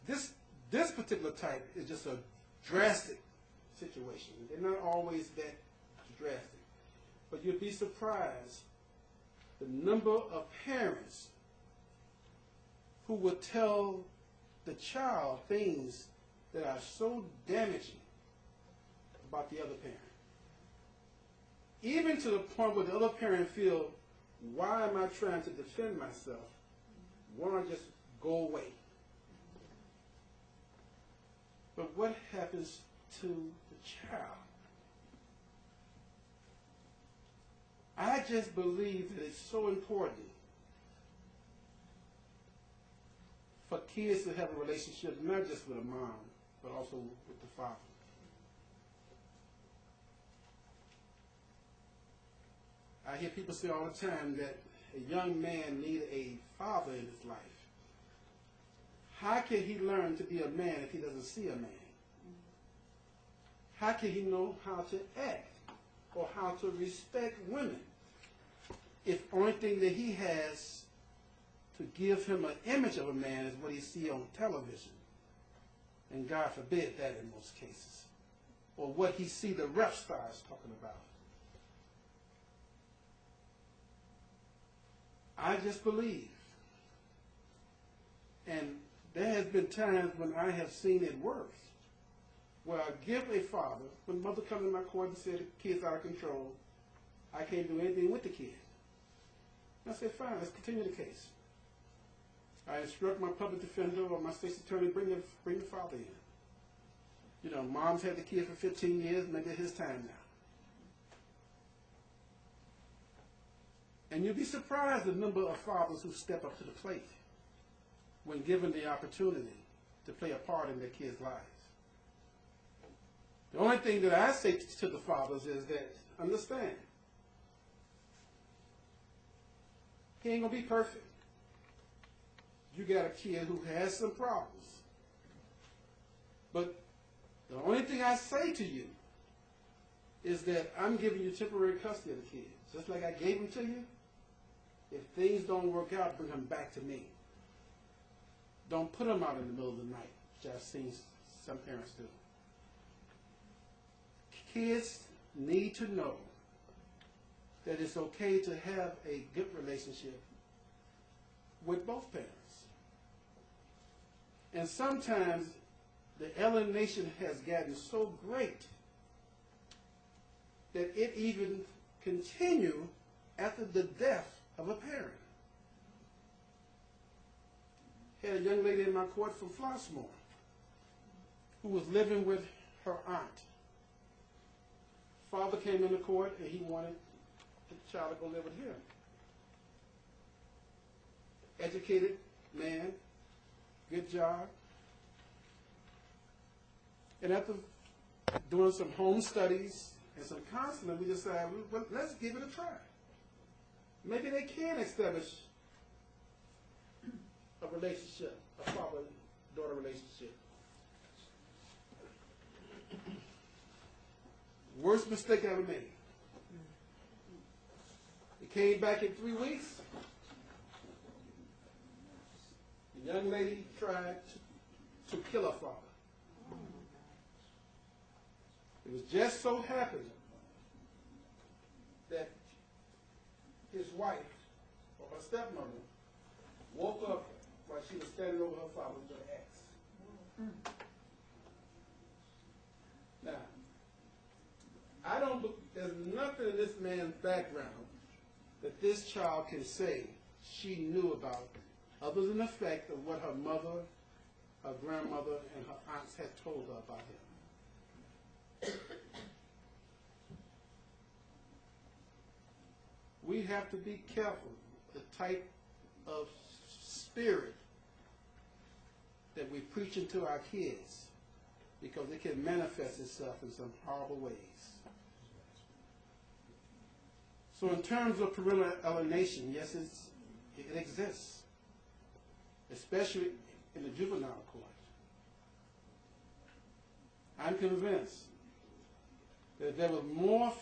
this particular type is just a drastic situation. They're not always that drastic. But you'd be surprised the number of parents who will tell the child things that are so damaging about the other parent. Even to the point where the other parent feels, why am I trying to defend myself? Why don't I just go away? But what happens to the child? I just believe that it's so important for kids to have a relationship, not just with a mom, but also with the father. I hear people say all the time that a young man needs a father in his life. How can he learn to be a man if he doesn't see a man? How can he know how to act or how to respect women if only thing that he has to give him an image of a man is what he sees on television? And God forbid that in most cases. Or what he sees the rap stars talking about. I just believe, and there has been times when I have seen it worse, where I give a father, when mother comes to my court and said the kid's out of control, I can't do anything with the kid. I said, fine, let's continue the case. I instruct my public defender or my state's attorney, bring the father in. You know, mom's had the kid for 15 years, maybe it's his time now. And you'll be surprised the number of fathers who step up to the plate when given the opportunity to play a part in their kids' lives. The only thing that I say to the fathers is that, understand, he ain't going to be perfect. You got a kid who has some problems. But the only thing I say to you is that I'm giving you temporary custody of the kid. Just like I gave him to you, if things don't work out, bring him back to me. Don't put him out in the middle of the night, which I've seen some parents do. Kids need to know that it's okay to have a good relationship with both parents. And sometimes the alienation has gotten so great that it even continues after the death of a parent. Had a young lady in my court from Flossmoor who was living with her aunt. Father came into court and he wanted the child to go live with him. Educated man, good job. And after doing some home studies and some counseling, we decided, well, let's give it a try. Maybe they can establish a relationship, a father-daughter relationship. Worst mistake I ever made. It came back in 3 weeks. The young lady tried to kill her father. It was just so happened that his wife, or her stepmother, woke up while she was standing over her father with an axe. Now, I don't look, there's nothing in this man's background that this child can say she knew about other than the fact of what her mother, her grandmother, and her aunts had told her about him. We have to be careful the type of spirit that we preach into our kids, because it can manifest itself in some horrible ways. So in terms of parental alienation, yes, it exists, especially in the juvenile court. I'm convinced that if there were more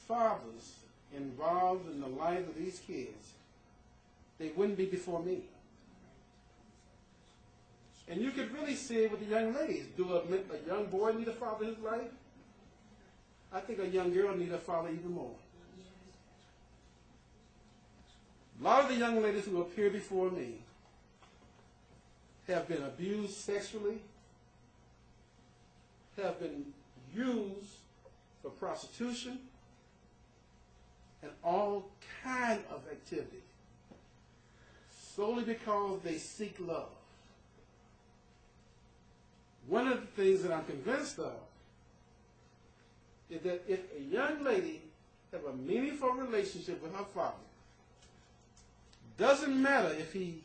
fathers involved in the lives of these kids, they wouldn't be before me. And you could really see it with the young ladies. Do a young boy need a father in his life? I think a young girl needs a father even more. A lot of the young ladies who appear before me have been abused sexually, have been used for prostitution, and all kind of activity, solely because they seek love. One of the things that I'm convinced of is that if a young lady have a meaningful relationship with her father, doesn't matter if he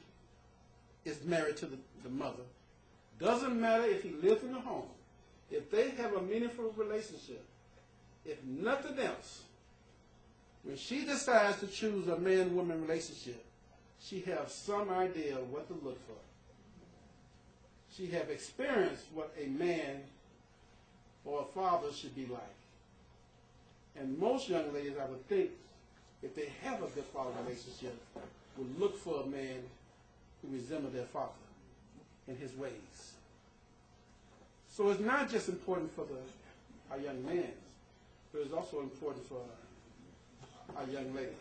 is married to the mother, doesn't matter if he lives in a home, if they have a meaningful relationship, if nothing else, when she decides to choose a man-woman relationship, she has some idea of what to look for. She have experienced what a man or a father should be like. And most young ladies, I would think, if they have a good father relationship, would look for a man who resembles their father in his ways. So it's not just important for our young men, but it's also important for our young ladies.